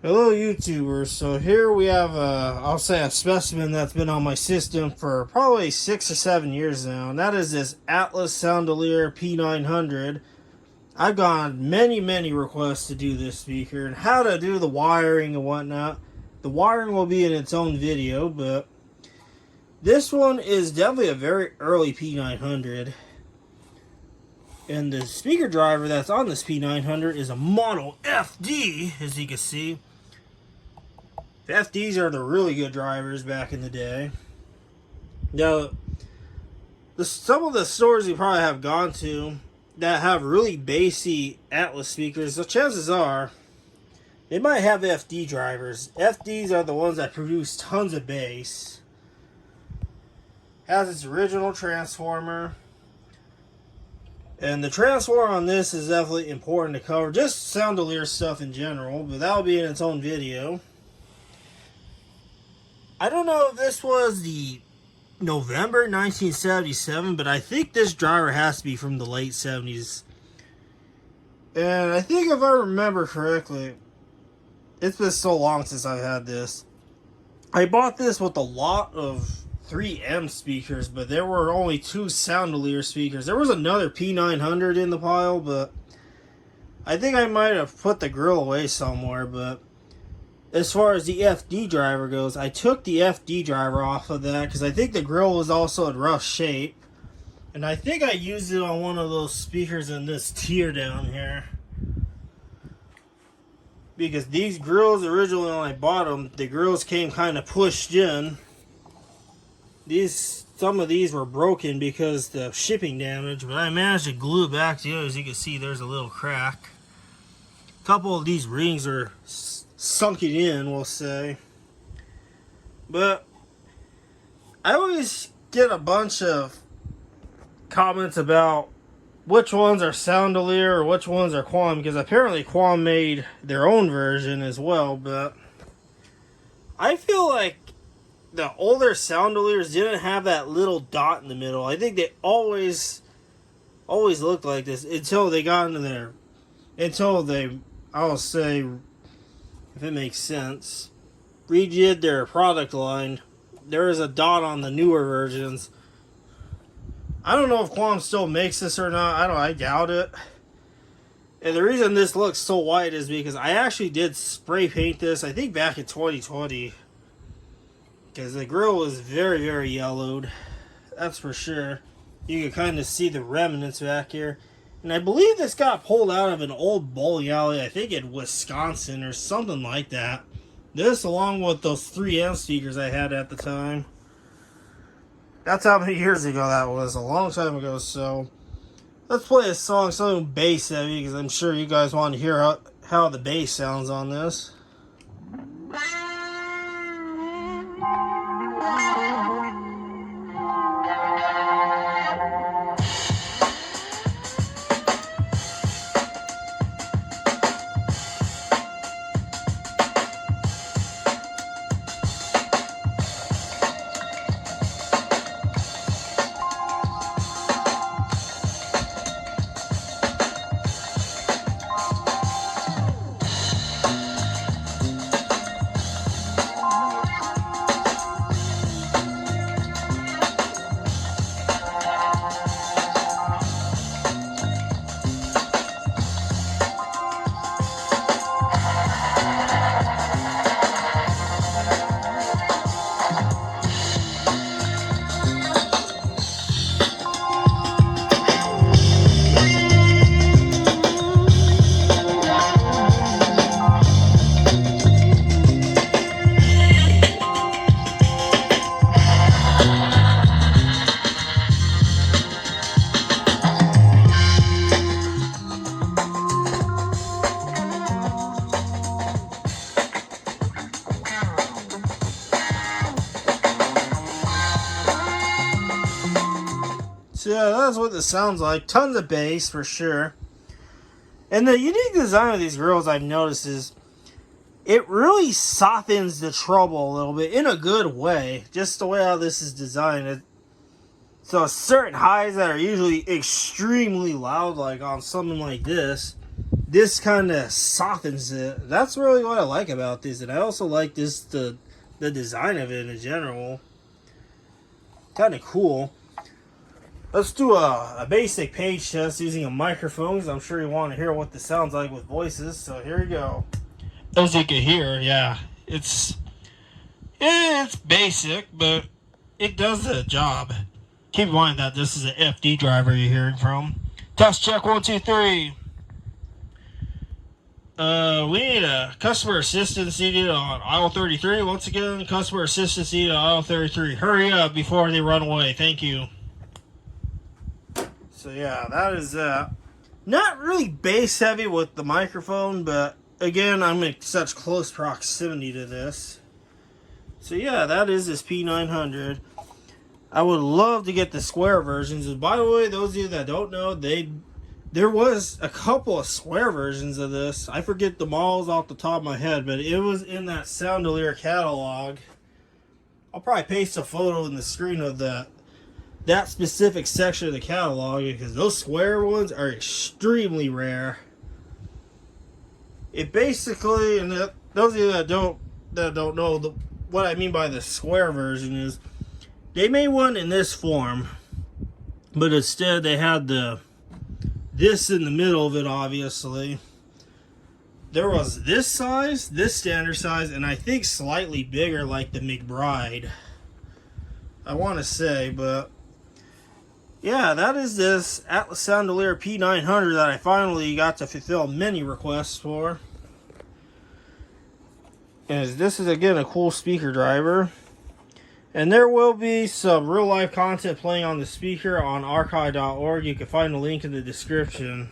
Hello YouTubers, so here we have I'll say a specimen that's been on my system for probably 6 or 7 years now, and that is this Atlas Soundolier P900. I've gotten many requests to do this speaker and how to do the wiring and whatnot. The wiring will be in its own video, but this one is definitely a very early P900. And the speaker driver that's on this P900 is a Model FD, as you can see. The FDs are the really good drivers back in the day. Now, some of the stores you probably have gone to that have really bassy Atlas speakers, so chances are they might have FD drivers. FDs are the ones that produce tons of bass. Has its original transformer. And the transformer on this is definitely important to cover. Just Soundolier stuff in general, but that'll be in its own video. I don't know if this was the November 1977, but I think this driver has to be from the late 70s. And I think if I remember correctly, it's been so long since I've had this. I bought this with a lot of 3M speakers, but there were only 2 Soundolier speakers. There was another P900 in the pile, but I think I might have put the grill away somewhere. But as far as the FD driver goes, I took the FD driver off of that because I think the grill was also in rough shape. And I think I used it on one of those speakers in this tier down here. Because these grills, originally when I bought them, the grills came kind of pushed in. Some of these were broken because of the shipping damage, but I managed to glue it back together. As you can see, there's a little crack. A couple of these rings are sunken in, we'll say. But I always get a bunch of comments about which ones are Soundolier or which ones are Quam, because apparently Quam made their own version as well. But I feel like the older Soundoliers didn't have that little dot in the middle. I think they always looked like this until they got into there. Until they, I'll say, if it makes sense, redid their product line. There is a dot on the newer versions. I don't know if Quam still makes this or not. I doubt it. And the reason this looks so white is because I actually did spray paint this, I think back in 2020. Because the grill was very yellowed. That's for sure. You can kind of see the remnants back here. And I believe this got pulled out of an old bowling alley, I think in Wisconsin or something like that. This along with those 3M speakers I had at the time. That's how many years ago that was. A long time ago. So let's play a song, something bass heavy, because I'm sure you guys want to hear how the bass sounds on this. So yeah, that's what this sounds like. Tons of bass for sure. And the unique design of these grills I've noticed is it really softens the treble a little bit in a good way. Just the way how this is designed. So certain highs that are usually extremely loud, like on something like this, this kind of softens it. That's really what I like about this, and I also like this the design of it in general. Kind of cool. Let's do a basic page test using a microphone, because I'm sure you want to hear what this sounds like with voices. So here we go. As you can hear, yeah, it's basic, but it does the job. Keep in mind that this is an FD driver you're hearing from. Test check 1, 2, 3. We need a customer assistance needed on aisle 33. Once again, customer assistance needed on aisle 33. Hurry up before they run away. Thank you. So yeah, that is not really bass heavy with the microphone, but again, I'm in such close proximity to this. So yeah, that is this P900. I would love to get the square versions. And by the way, those of you that don't know, there was a couple of square versions of this. I forget the models off the top of my head, but it was in that Soundolier catalog. I'll probably paste a photo in the screen of that specific section of the catalog, because those square ones are extremely rare. It basically, and those of you that don't know what I mean by the square version is, they made one in this form, but instead they had this in the middle of it. Obviously, there was this size, this standard size, and I think slightly bigger, like the McBride, I want to say. But yeah, that is this Atlas Soundolier P900 that I finally got to fulfill many requests for. And this is again a cool speaker driver. And there will be some real life content playing on the speaker on archive.org. You can find the link in the description.